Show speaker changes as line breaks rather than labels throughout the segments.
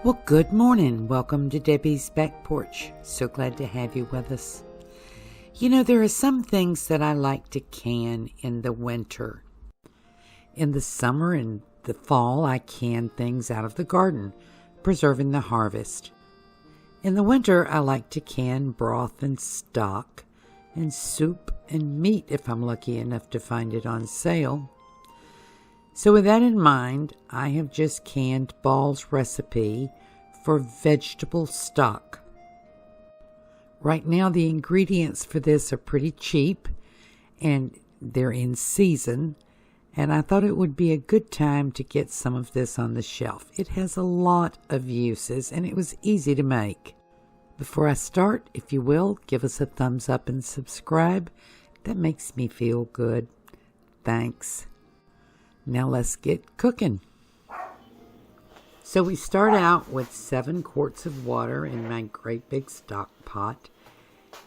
Well, good morning. Welcome to Debbie's Back Porch. So glad to have you with us. You know, there are some things that I like to can in the winter. In the summer and the fall, I can things out of the garden, preserving the harvest. In the winter, I like to can broth and stock, and soup and meat if I'm lucky enough to find it on sale. So with that in mind, I have just canned Ball's recipe for vegetable stock. Right now the ingredients for this are pretty cheap and they're in season, and I thought it would be a good time to get some of this on the shelf. It has a lot of uses and it was easy to make. Before I start, if you will, give us a thumbs up and subscribe. That makes me feel good. Thanks. Now let's get cooking. So we start out with 7 quarts of water in my great big stock pot.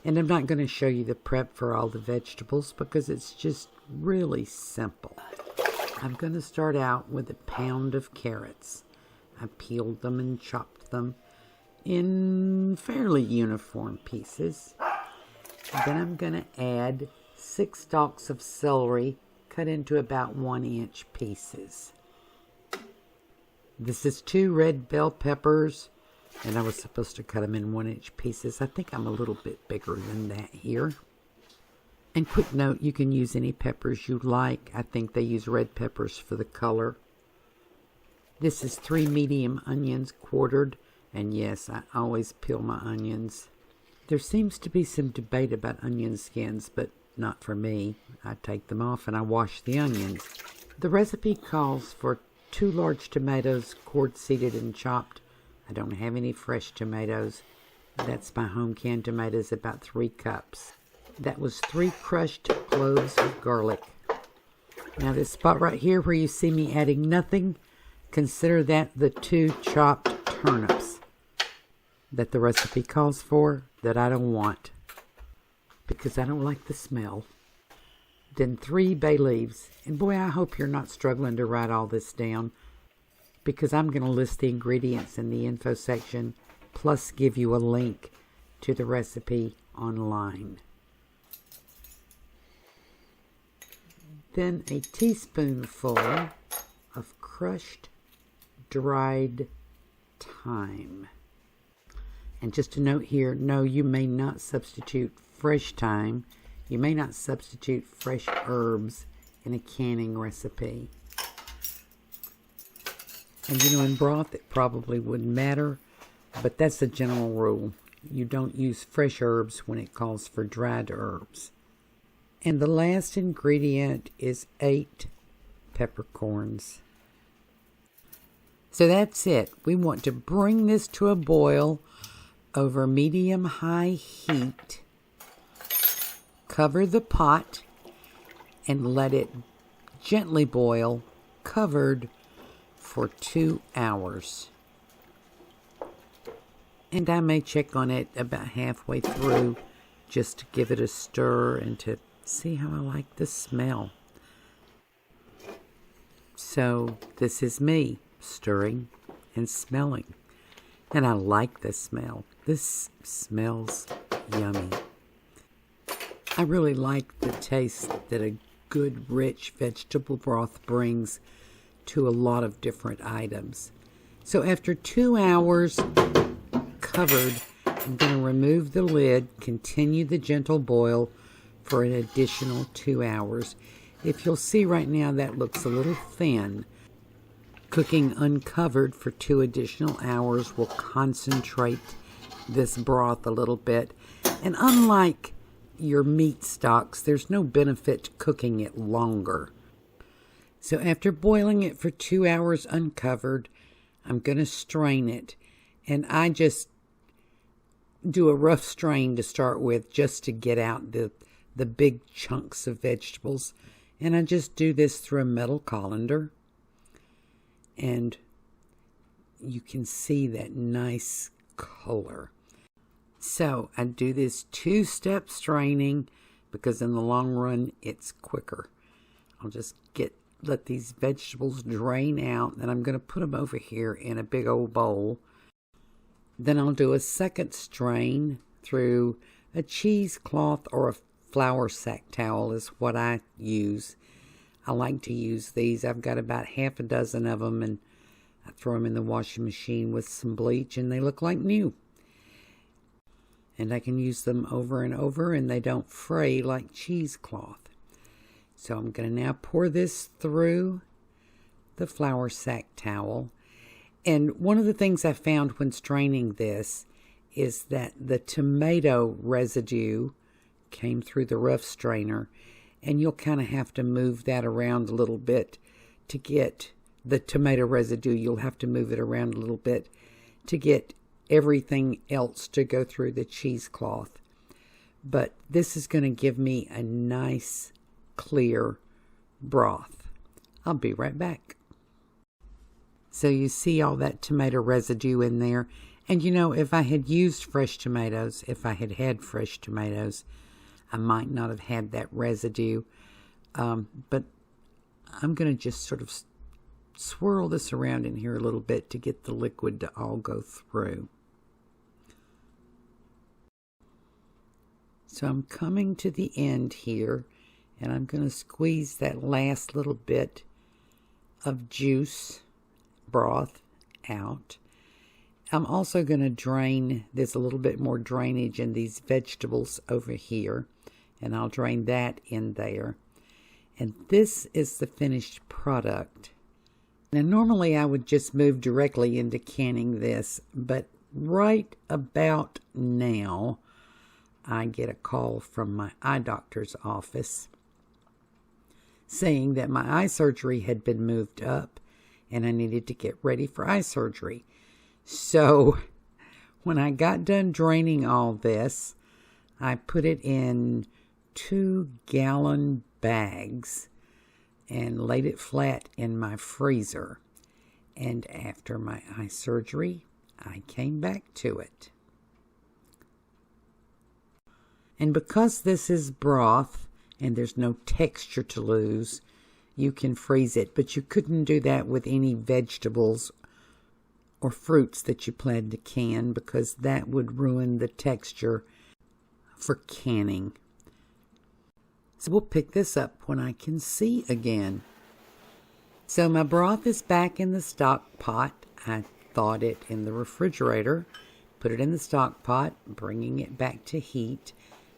And I'm not going to show you the prep for all the vegetables because it's just really simple. I'm going to start out with a pound of carrots. I peeled them and chopped them in fairly uniform pieces. And then I'm going to add 6 stalks of celery cut into about 1-inch pieces. This is 2 red bell peppers, and I was supposed to cut them in 1-inch pieces. I think I'm a little bit bigger than that here. And quick note, you can use any peppers you like. I think they use red peppers for the color. This is 3 medium onions quartered, and yes, I always peel my onions. There seems to be some debate about onion skins, but not for me. I take them off and I wash the onions. The recipe calls for 2 large tomatoes, cord seeded and chopped. I don't have any fresh tomatoes. That's my home canned tomatoes, about 3 cups. That was 3 crushed cloves of garlic. Now this spot right here where you see me adding nothing, consider that the 2 chopped turnips that the recipe calls for that I don't want because I don't like the smell. Then 3 bay leaves. And boy, I hope you're not struggling to write all this down because I'm going to list the ingredients in the info section plus give you a link to the recipe online. Then a teaspoonful of crushed dried thyme. And just a note here, no, you may not substitute fresh thyme. You may not substitute fresh herbs in a canning recipe. And you know, in broth it probably wouldn't matter, but that's a general rule. You don't use fresh herbs when it calls for dried herbs. And the last ingredient is 8 peppercorns. So that's it. We want to bring this to a boil over medium-high heat. Cover the pot and let it gently boil, covered, for 2 hours. And I may check on it about halfway through just to give it a stir and to see how I like the smell. So this is me stirring and smelling. And I like the smell. This smells yummy. I really like the taste that a good, rich vegetable broth brings to a lot of different items. So after 2 hours covered, I'm going to remove the lid, continue the gentle boil for an additional 2 hours. If you'll see right now, that looks a little thin. Cooking uncovered for 2 additional hours will concentrate this broth a little bit. And unlike your meat stocks, there's no benefit to cooking it longer. So after boiling it for 2 hours uncovered, I'm going to strain it. And I just do a rough strain to start with just to get out the big chunks of vegetables. And I just do this through a metal colander. And you can see that nice color. So I do this 2-step straining because in the long run it's quicker. I'll just let these vegetables drain out, and I'm going to put them over here in a big old bowl Then I'll do a second strain through a cheesecloth or a flour sack towel is what I use. I like to use these. I've got about half a dozen of them, and I throw them in the washing machine with some bleach, and they look like new. And I can use them over and over, and they don't fray like cheesecloth. So I'm going to now pour this through the flour sack towel. And one of the things I found when straining this is that the tomato residue came through the rough strainer, and you'll kind of have to move that around a little bit to get the tomato residue. You'll have to move it around a little bit to get everything else to go through the cheesecloth. But this is going to give me a nice, clear broth. I'll be right back. So you see all that tomato residue in there. And you know, if I had used fresh tomatoes, if I had had fresh tomatoes, I might not have had that residue. But I'm going to just sort of swirl this around in here a little bit to get the liquid to all go through. So I'm coming to the end here, and I'm going to squeeze that last little bit of juice, broth, out. I'm also going to drain, there's a little bit more drainage in these vegetables over here, and I'll drain that in there. And this is the finished product. Now normally I would just move directly into canning this, but right about now I get a call from my eye doctor's office saying that my eye surgery had been moved up and I needed to get ready for eye surgery. So when I got done draining all this, I put it in 2-gallon bags and laid it flat in my freezer. And after my eye surgery, I came back to it. And because this is broth and there's no texture to lose, you can freeze it. But you couldn't do that with any vegetables or fruits that you plan to can, because that would ruin the texture for canning. So we'll pick this up when I can see again. So my broth is back in the stock pot. I thawed it in the refrigerator, put it in the stock pot, bringing it back to heat.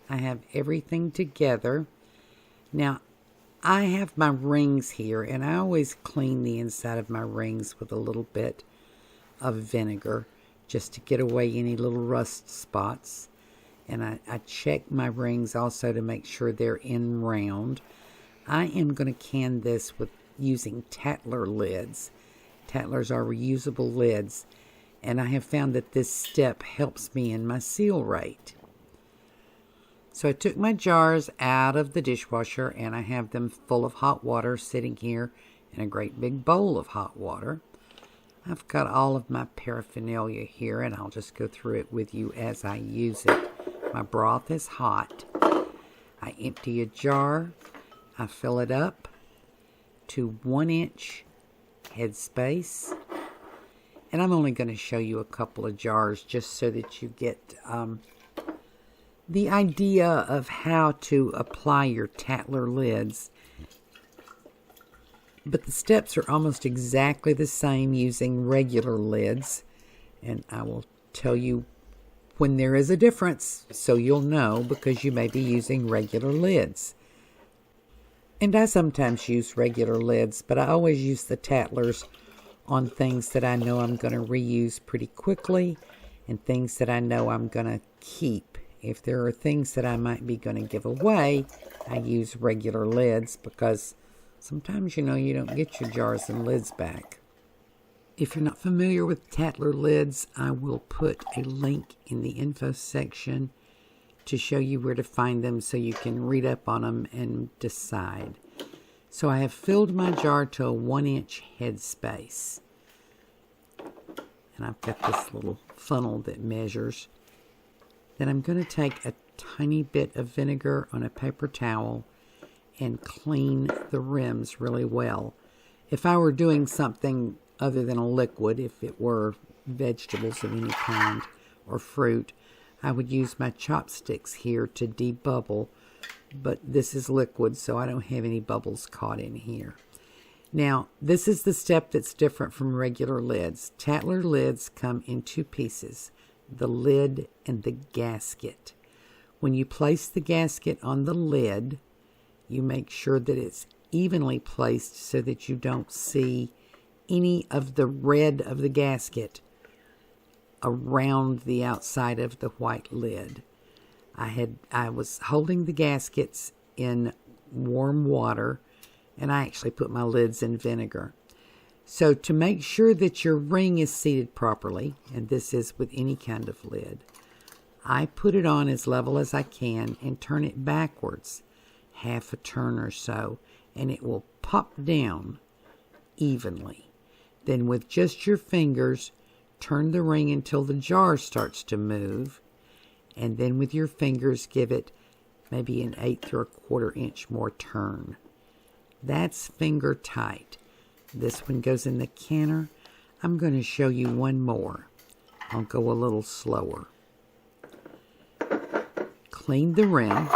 I have everything together. Now, I have my rings here, and I always clean the inside of my rings with a little bit of vinegar just to get away any little rust spots. And I check my rings also to make sure they're in round. I am going to can this with using Tattler lids. Tattlers are reusable lids, and I have found that this step helps me in my seal rate. So I took my jars out of the dishwasher, and I have them full of hot water sitting here in a great big bowl of hot water. I've got all of my paraphernalia here, and I'll just go through it with you as I use it. My broth is hot. I empty a jar. I fill it up to 1-inch headspace. And I'm only going to show you a couple of jars just so that you get the idea of how to apply your Tattler lids. But the steps are almost exactly the same using regular lids. And I will tell you when there is a difference, so you'll know, because you may be using regular lids. And I sometimes use regular lids, but I always use the Tattlers on things that I know I'm going to reuse pretty quickly and things that I know I'm going to keep. If there are things that I might be going to give away, I use regular lids, because sometimes, you know, you don't get your jars and lids back. If you're not familiar with Tattler lids, I will put a link in the info section to show you where to find them so you can read up on them and decide. So I have filled my jar to a 1-inch headspace. And I've got this little funnel that measures. Then I'm going to take a tiny bit of vinegar on a paper towel and clean the rims really well. If I were doing something other than a liquid. If it were vegetables of any kind or fruit, I would use my chopsticks here to debubble, but this is liquid, so I don't have any bubbles caught in here. Now, this is the step that's different from regular lids. Tattler lids come in two pieces, the lid and the gasket. When you place the gasket on the lid, you make sure that it's evenly placed so that you don't see any of the red of the gasket around the outside of the white lid. I was holding the gaskets in warm water, and I actually put my lids in vinegar. So to make sure that your ring is seated properly, and this is with any kind of lid, I put it on as level as I can and turn it backwards, half a turn or so, and it will pop down evenly. Then with just your fingers, turn the ring until the jar starts to move, and then with your fingers give it maybe an 1/8 or 1/4 inch more turn. That's finger tight. This one goes in the canner. I'm going to show you one more. I'll go a little slower. Clean the rim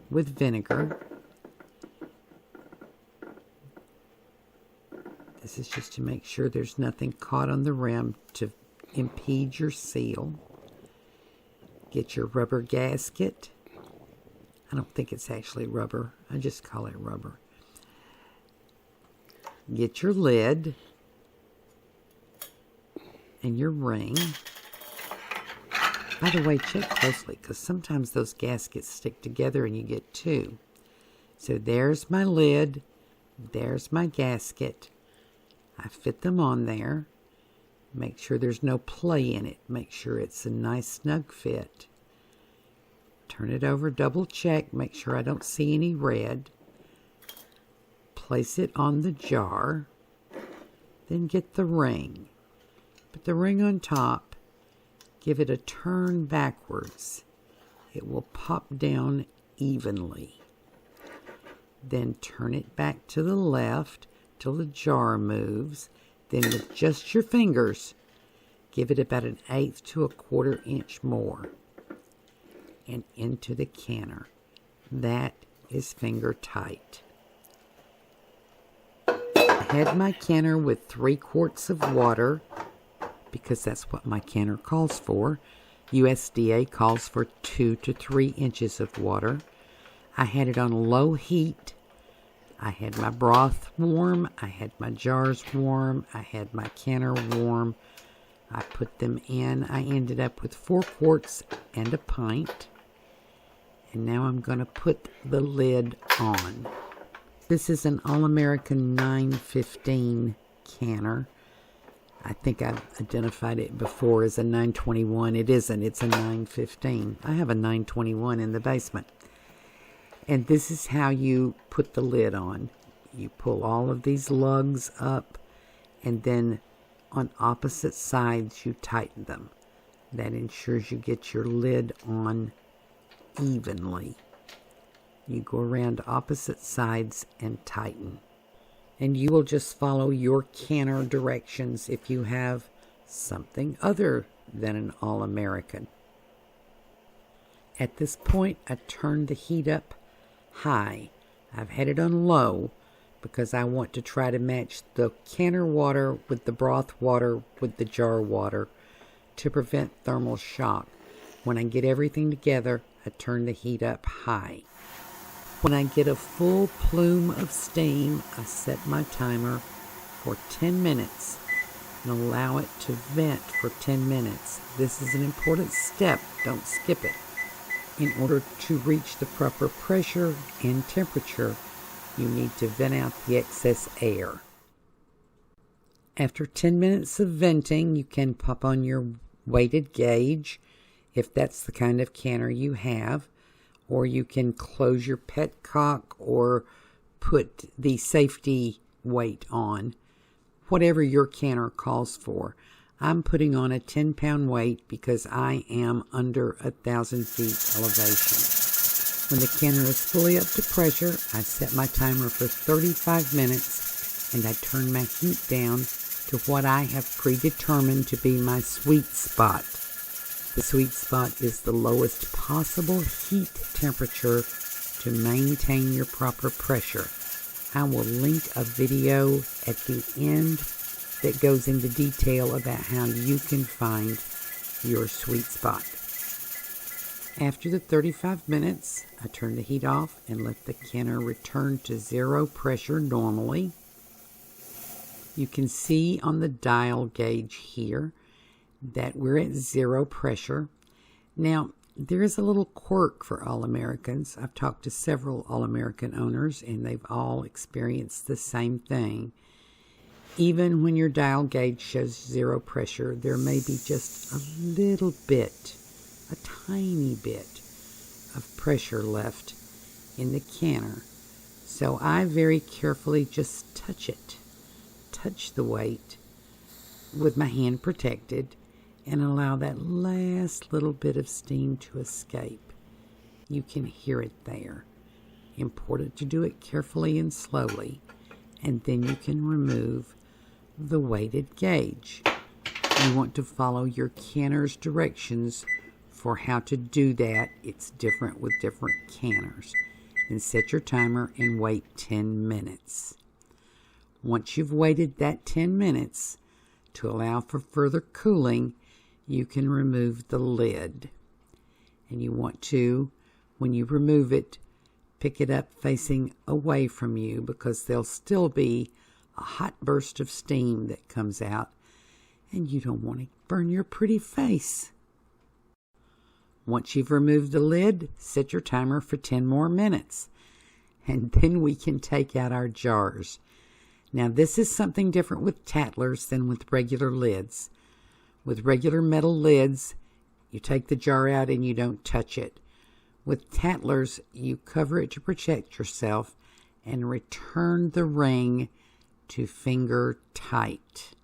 with vinegar. This is just to make sure there's nothing caught on the rim to impede your seal. Get your rubber gasket. I don't think it's actually rubber. I just call it rubber. Get your lid and your ring. By the way, check closely because sometimes those gaskets stick together and you get two. So there's my lid. There's my gasket. I fit them on there. Make sure there's no play in it. Make sure it's a nice snug fit. Turn it over, double check, make sure I don't see any red. Place it on the jar. Then get the ring. Put the ring on top. Give it a turn backwards. It will pop down evenly. Then turn it back to the left till the jar moves. Then with just your fingers, give it about an 1/8 to 1/4 inch more. And into the canner. That is finger tight. I had my canner with 3 quarts of water because that's what my canner calls for. USDA calls for 2 to 3 inches of water. I had it on low heat. I had my broth warm. I had my jars warm. I had my canner warm. I put them in. I ended up with 4 quarts and a pint. And now I'm going to put the lid on. This is an All-American 915 canner. I think I've identified it before as a 921. It isn't. It's a 915. I have a 921 in the basement. And this is how you put the lid on. You pull all of these lugs up, and then on opposite sides you tighten them. That ensures you get your lid on evenly. You go around opposite sides and tighten. And you will just follow your canner directions if you have something other than an All-American. At this point, I turn the heat up high. I've had it on low because I want to try to match the canner water with the broth water with the jar water to prevent thermal shock. When I get everything together, I turn the heat up high. When I get a full plume of steam, I set my timer for 10 minutes and allow it to vent for 10 minutes. This is an important step. Don't skip it. In order to reach the proper pressure and temperature, you need to vent out the excess air. After 10 minutes of venting, you can pop on your weighted gauge if that's the kind of canner you have, or you can close your petcock or put the safety weight on, whatever your canner calls for. I'm putting on a 10-pound weight because I am under 1,000 feet elevation. When the canner is fully up to pressure, I set my timer for 35 minutes and I turn my heat down to what I have predetermined to be my sweet spot. The sweet spot is the lowest possible heat temperature to maintain your proper pressure. I will link a video at the end that goes into detail about how you can find your sweet spot. After the 35 minutes, I turn the heat off and let the canner return to 0 pressure normally. You can see on the dial gauge here that we're at 0 pressure. Now, there is a little quirk for All-Americans. I've talked to several All-American owners, and they've all experienced the same thing. Even when your dial gauge shows 0 pressure, there may be just a little bit, a tiny bit of pressure left in the canner. So I very carefully just touch it, touch the weight with my hand protected, and allow that last little bit of steam to escape. You can hear it there. Important to do it carefully and slowly, and then you can remove the weighted gauge. You want to follow your canner's directions for how to do that. It's different with different canners. Then set your timer and wait 10 minutes. Once you've waited that 10 minutes to allow for further cooling, you can remove the lid. And you want to, when you remove it, pick it up facing away from you, because there'll still be a hot burst of steam that comes out, and you don't want to burn your pretty face. Once you've removed the lid, set your timer for 10 more minutes, and then we can take out our jars. Now, this is something different with Tattlers than with regular lids. With regular metal lids, you take the jar out and you don't touch it. With Tattlers, you cover it to protect yourself and return the ring to finger tight.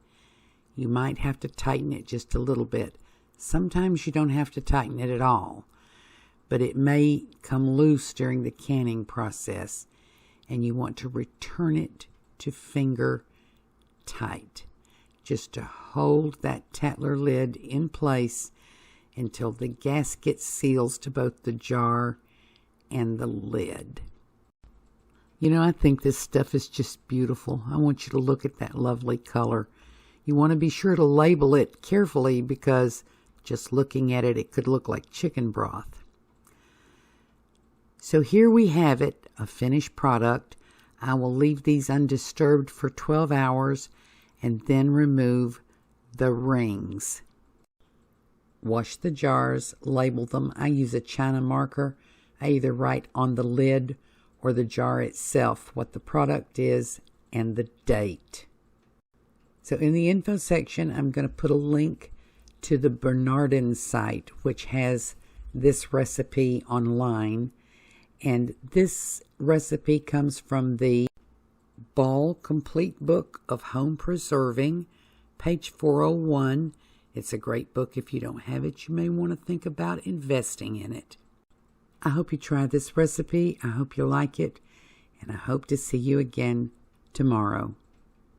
You might have to tighten it just a little bit. Sometimes you don't have to tighten it at all, but it may come loose during the canning process, and you want to return it to finger tight, just to hold that Tattler lid in place until the gasket seals to both the jar and the lid. You know, I think this stuff is just beautiful. I want you to look at that lovely color. You want to be sure to label it carefully, because just looking at it, it could look like chicken broth. So here we have it, a finished product. I will leave these undisturbed for 12 hours and then remove the rings. Wash the jars, label them. I use a China marker. I either write on the lid or the jar itself what the product is and the date. So in the info section, I'm going to put a link to the Bernardin site, which has this recipe online. And this recipe comes from the Ball Complete Book of Home Preserving, page 401. It's a great book. If you don't have it, you may want to think about investing in it. I hope you try this recipe. I hope you like it, and I hope to see you again tomorrow.